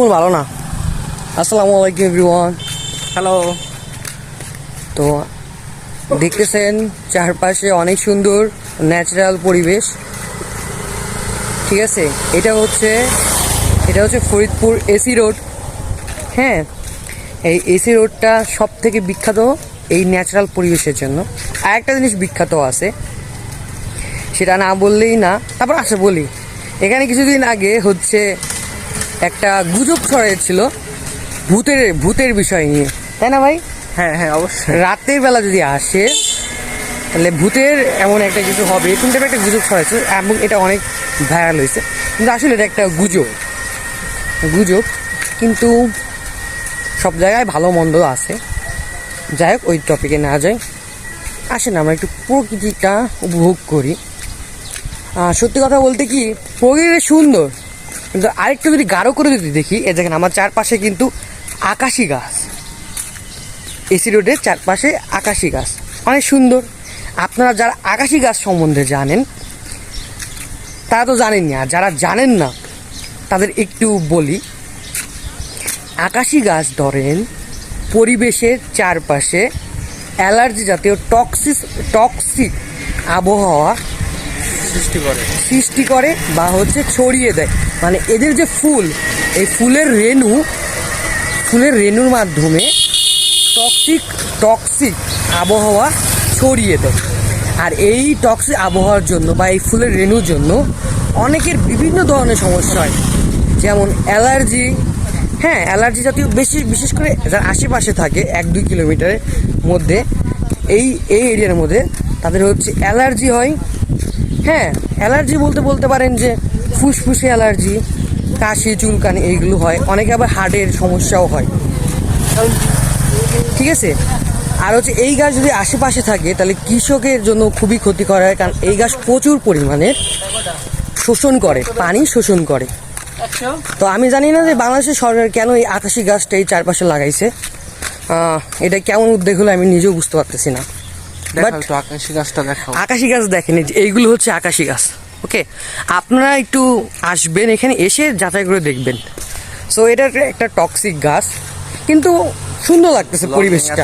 তেমন ভালো না। আসসালামু আলাইকুম এভরিওয়ান। হ্যালো। তো দেখতেছেন চারপাশে অনেক সুন্দর ন্যাচারাল পরিবেশ, ঠিক আছে। এটা হচ্ছে ফরিদপুর এসি রোড। হ্যাঁ, এই এসি রোডটা সব থেকে বিখ্যাত এই ন্যাচারাল পরিবেশের জন্য। আর একটা জিনিস বিখ্যাত আছে, সেটা না বললেই না। তারপর আচ্ছা বলি, এখানে কিছুদিন আগে হচ্ছে একটা গুজব ছড়াইছিল ভূতের বিষয় নিয়ে, তাই না ভাই? হ্যাঁ হ্যাঁ, অবশ্যই। রাতের বেলা যদি আসে তাহলে ভূতের এমন একটা কিছু হবে, কিন্তু একটা গুজব ছড়াইছে এবং এটা অনেক ভাইরাল হয়েছে। কিন্তু আসলে এটা একটা গুজব, কিন্তু সব জায়গায় ভালো মন্দ আছে। যাই হোক, ওই টপিকে না যাই, আসেন আমরা একটু প্রকৃতিটা উপভোগ করি। সত্যি কথা বলতে কি, প্রকৃতি সুন্দর, কিন্তু আরেকটু যদি গাঢ় করে যদি দেখি, এ দেখেন আমার চারপাশে কিন্তু আকাশি গাছ। এসি রোডের চারপাশে আকাশি গাছ অনেক সুন্দর। আপনারা যারা আকাশি গাছ সম্বন্ধে জানেন তারা তো জানেনই, আর যারা জানেন না তাদের একটু বলি। আকাশি গাছ ধরেন পরিবেশের চারপাশে অ্যালার্জি জাতীয় টক্সিক আবহাওয়া সৃষ্টি করে বা হচ্ছে ছড়িয়ে দেয়। মানে এদের যে ফুল, এই ফুলের রেণুর মাধ্যমে টক্সিক আবহাওয়া ছড়িয়ে দেয়। আর এই টক্সিক আবহাওয়ার জন্য বা এই ফুলের রেণুর জন্য অনেকের বিভিন্ন ধরনের সমস্যা হয়, যেমন অ্যালার্জি। হ্যাঁ, অ্যালার্জি জাতীয় বিশেষ করে যারা আশেপাশে থাকে 1-2 কিলোমিটারের মধ্যে, এই এরিয়ার মধ্যে তাদের হচ্ছে অ্যালার্জি হয়। হ্যাঁ, অ্যালার্জি বলতে পারেন যে ফুসফুসে অ্যালার্জি, কাশি, চুলকানি এইগুলো হয়। অনেকে আবার হার্টের সমস্যাও হয়, ঠিক আছে। আর হচ্ছে এই গাছ যদি আশেপাশে থাকে তাহলে কৃষকের জন্য খুবই ক্ষতিকর হয়, কারণ এই গাছ প্রচুর পরিমাণে পানি শোষণ করে। তো আমি জানি না যে বাংলাদেশের সরকার কেন এই আকাশি গাছটা এই চারপাশে লাগাইছে। এটা কেমন উদ্যোগ হলো আমি নিজেও বুঝতে পারতেছি না। আকাশি গাছ দেখেন, এইগুলো হচ্ছে আকাশি গাছ। ওকে, আপনারা একটু আসবেন, এখানে এসে যাচাই করে দেখবেন। সো এটা একটা টক্সিক গাছ, কিন্তু সুন্দর লাগতেছে পরিবেশটা।